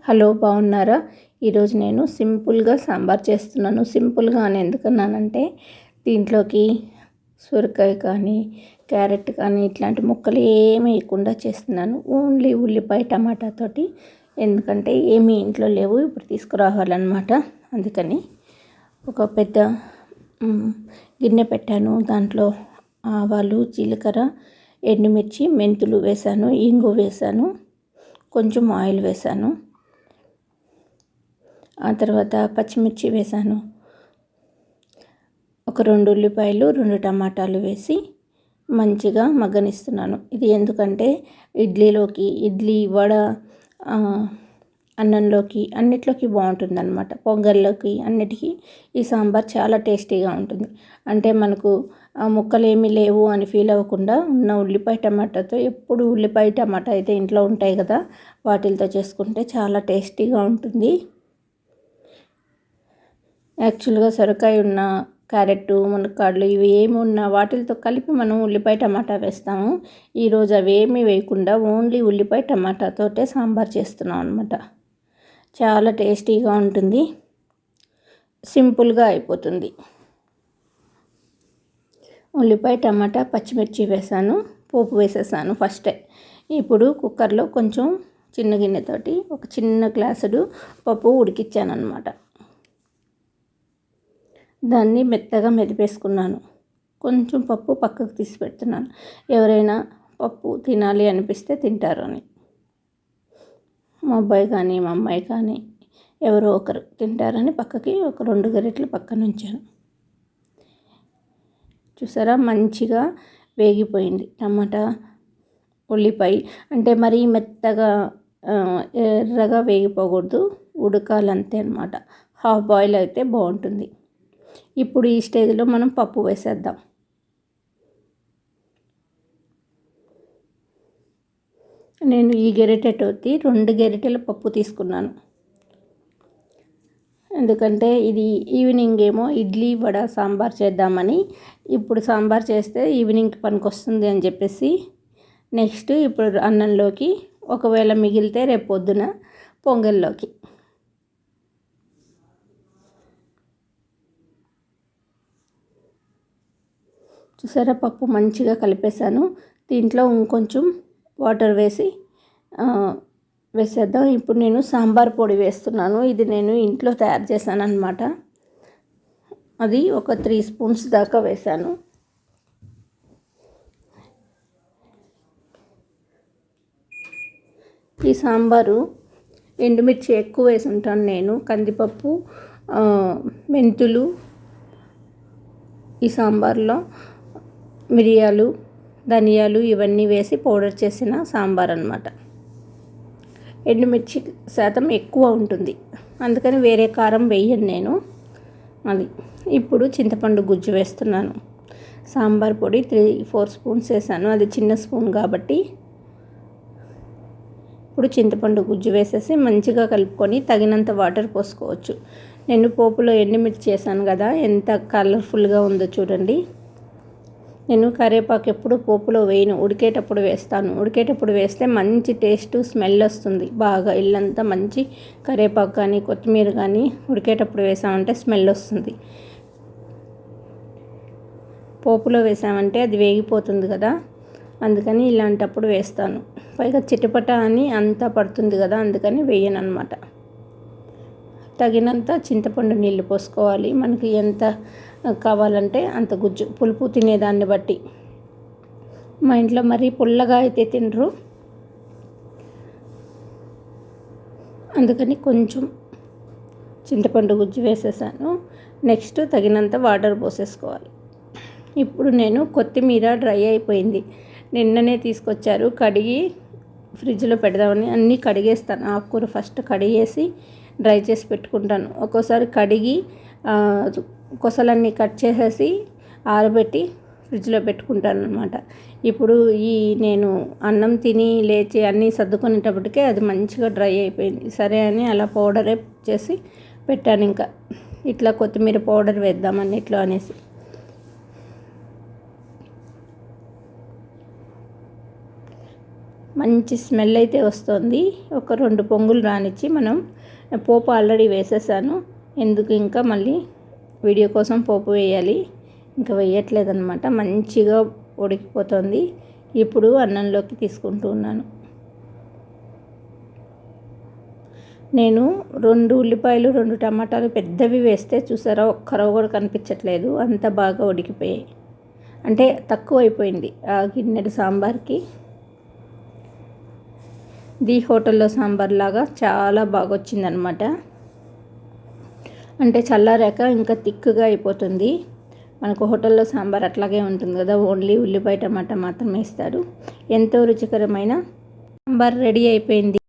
Hello, బాగున్నారా? ఈరోజు నేను సింపుల్గా సాంబార్ చేస్తున్నాను. సింపుల్గా అని ఎందుకన్నానంటే దీంట్లోకి సొరకాయ కానీ క్యారెట్ కానీ ఇట్లాంటి ముక్కలు ఏమీ వేయకుండా చేస్తున్నాను. ఓన్లీ ఉల్లిపాయ టమాటాతోటి. ఎందుకంటే ఏమీ ఇంట్లో లేవు, ఇప్పుడు తీసుకురావాలన్నమాట. అందుకని ఒక పెద్ద గిన్నె పెట్టాను. దాంట్లో ఆవాలు, జీలకర్ర, ఎండుమిర్చి, మెంతులు వేసాను, ఇంగు వేసాను, కొంచెం ఆయిల్ వేసాను. ఆ తర్వాత పచ్చిమిర్చి వేసాను. ఒక 2 ఉల్లిపాయలు, 2 టమాటాలు వేసి మంచిగా మగ్గనిస్తున్నాను. ఇది ఎందుకంటే ఇడ్లీ, వడ, అన్నంలోకి అన్నిట్లోకి బాగుంటుందన్నమాట. పొంగల్లోకి అన్నిటికీ ఈ సాంబార్ చాలా టేస్టీగా ఉంటుంది. అంటే మనకు ముక్కలు ఏమీ లేవు అని ఫీల్ అవ్వకుండా ఉన్న ఉల్లిపాయ టమాటాతో, ఎప్పుడు ఉల్లిపాయ టమాటా అయితే ఇంట్లో ఉంటాయి కదా, వాటితో చేసుకుంటే చాలా టేస్టీగా ఉంటుంది. యాక్చువల్గా సొరకాయ ఉన్న క్యారెట్, మునక్కాడలు ఇవి ఏమి ఉన్నా వాటితో కలిపి మనం ఉల్లిపాయ టమాటా వేస్తాము. ఈరోజు అవి ఏమీ వేయకుండా ఓన్లీ ఉల్లిపాయ టమాటాతోటే సాంబార్ చేస్తున్నాం అనమాట. చాలా టేస్టీగా ఉంటుంది, సింపుల్గా అయిపోతుంది. ఉల్లిపాయ టమాటా పచ్చిమిర్చి వేసాను, పోపు వేసేసాను ఫస్టే. ఇప్పుడు కుక్కర్లో కొంచెం చిన్న గిన్నెతోటి ఒక చిన్న గ్లాసుడు పప్పు ఉడికిచ్చాను అనమాట. దాన్ని మెత్తగా మెదిపేసుకున్నాను. కొంచెం పప్పు పక్కకు తీసి పెడుతున్నాను. ఎవరైనా పప్పు తినాలి అనిపిస్తే తింటారు అని. మా అబ్బాయి కానీ మా అమ్మాయి కానీ ఎవరో ఒకరు తింటారని పక్కకి ఒక 2 గరిటెలు పక్కన ఉంచాను. చూసారా, మంచిగా వేగిపోయింది టమాటా, ఉల్లిపాయ. అంటే మరీ మెత్తగా ఎర్రగా వేగిపోకూడదు, ఉడకాలంతే అనమాట. హాఫ్ బాయిల్ అయితే బాగుంటుంది. ఇప్పుడు ఈ స్టేజ్లో మనం పప్పు వేసేద్దాం. నేను ఈ గరిటెతోటి 2 గరిటెల పప్పు తీసుకున్నాను. ఎందుకంటే ఇది ఈవినింగ్ ఏమో ఇడ్లీ, వడ, సాంబార్ చేద్దామని. ఇప్పుడు సాంబార్ చేస్తే ఈవినింగ్కి పనికొస్తుంది అని చెప్పేసి నెక్స్ట్ ఇప్పుడు అన్నంలోకి, ఒకవేళ మిగిలితే రేపు పొద్దున పొంగల్లోకి. చూసారా, పప్పు మంచిగా కలిపేశాను. దీంట్లో ఇంకొంచెం వాటర్ వేసేద్దాం. ఇప్పుడు నేను సాంబార్ పొడి వేస్తున్నాను. ఇది నేను ఇంట్లో తయారు చేశాను అనమాట. అది ఒక 3 స్పూన్స్ దాకా వేశాను. ఈ సాంబారు ఎండుమిర్చి ఎక్కువ వేసి ఉంటాను నేను. కందిపప్పు, మెంతులు, ఈ సాంబార్లో మిరియాలు, ధనియాలు ఇవన్నీ వేసి పౌడర్ చేసిన సాంబార్ అన్నమాట. ఎండుమిర్చి శాతం ఎక్కువ ఉంటుంది, అందుకని వేరే కారం వేయను నేను. అది ఇప్పుడు చింతపండు గుజ్జు వేస్తున్నాను. సాంబార్ పొడి 3-4 స్పూన్స్ వేసాను, అది చిన్న స్పూన్ కాబట్టి. ఇప్పుడు చింతపండు గుజ్జు వేసేసి మంచిగా కలుపుకొని తగినంత వాటర్ పోసుకోవచ్చు. నేను పోపులో ఎండుమిర్చి చేశాను కదా, ఎంత కలర్ఫుల్గా ఉందో చూడండి. నేను కరివేపాకు ఎప్పుడు పోపులో వేయను, ఉడికేటప్పుడు వేస్తాను. ఉడికేటప్పుడు వేస్తే మంచి టేస్ట్, స్మెల్ వస్తుంది బాగా. ఇల్లంతా మంచి కరివేపాకు కానీ కొత్తిమీర కానీ ఉడికేటప్పుడు వేసామంటే స్మెల్ వస్తుంది. పోపులో వేసామంటే అది వేగిపోతుంది కదా, అందుకని ఇలాంటప్పుడు వేస్తాను. పైగా చిటపట అని అంతా పడుతుంది కదా, అందుకని వేయను అనమాట. తగినంత చింతపండు నీళ్ళు పోసుకోవాలి. మనకి ఎంత కావాలంటే అంత గుజ్జు, పులుపు తినేదాన్ని బట్టి. మా ఇంట్లో మరీ పుల్లగా అయితే తినరు, అందుకని కొంచెం చింతపండు గుజ్జు వేసేసాను. నెక్స్ట్ తగినంత వాటర్ పోసేసుకోవాలి. ఇప్పుడు నేను కొత్తిమీర డ్రై అయిపోయింది, నిన్ననే తీసుకొచ్చారు, కడిగి ఫ్రిడ్జ్లో పెడదామని అన్నీ కడిగేస్తాను. ఆకుకూర ఫస్ట్ కడిగేసి డ్రై చేసి పెట్టుకుంటాను. ఒక్కోసారి కడిగి కొసలన్నీ కట్ చేసేసి ఆరబెట్టి ఫ్రిడ్జ్లో పెట్టుకుంటాను అనమాట. ఇప్పుడు నేను అన్నం తిని లేచి అన్నీ సర్దుకునేటప్పటికే అది మంచిగా డ్రై అయిపోయింది. సరే అని అలా పౌడరే చేసి పెట్టాను. ఇంకా ఇట్లా కొత్తిమీర పౌడర్ వేద్దామని ఇట్లా అనేసి. మంచి స్మెల్ అయితే వస్తుంది. ఒక 2 పొంగులు రానిచ్చి మనం పోపు ఆల్రెడీ వేసేసాను. ఎందుకు ఇంకా మళ్ళీ వీడియో కోసం పోపు వేయాలి, ఇంకా వేయట్లేదన్నమాట. మంచిగా ఉడికిపోతుంది. ఇప్పుడు అన్నంలోకి తీసుకుంటూ ఉన్నాను. నేను 2 ఉల్లిపాయలు 2 టమాటాలు పెద్దవి వేస్తే చూసారా, ఒక్క రవ్వ కూడా కనిపించట్లేదు, అంత బాగా ఉడికిపోయాయి. అంటే తక్కువ అయిపోయింది ఆ గిన్నెడు సాంబార్కి. ది హోటల్లో సాంబార్ లాగా చాలా బాగా వచ్చిందనమాట. అంటే చల్లారాక ఇంకా థిక్గా అయిపోతుంది. మనకు హోటల్లో సాంబార్ అట్లాగే ఉంటుంది కదా, ఓన్లీ ఉల్లిపాయ టమాటా మాత్రం వేస్తారు. ఎంతో రుచికరమైన సాంబార్ రెడీ అయిపోయింది.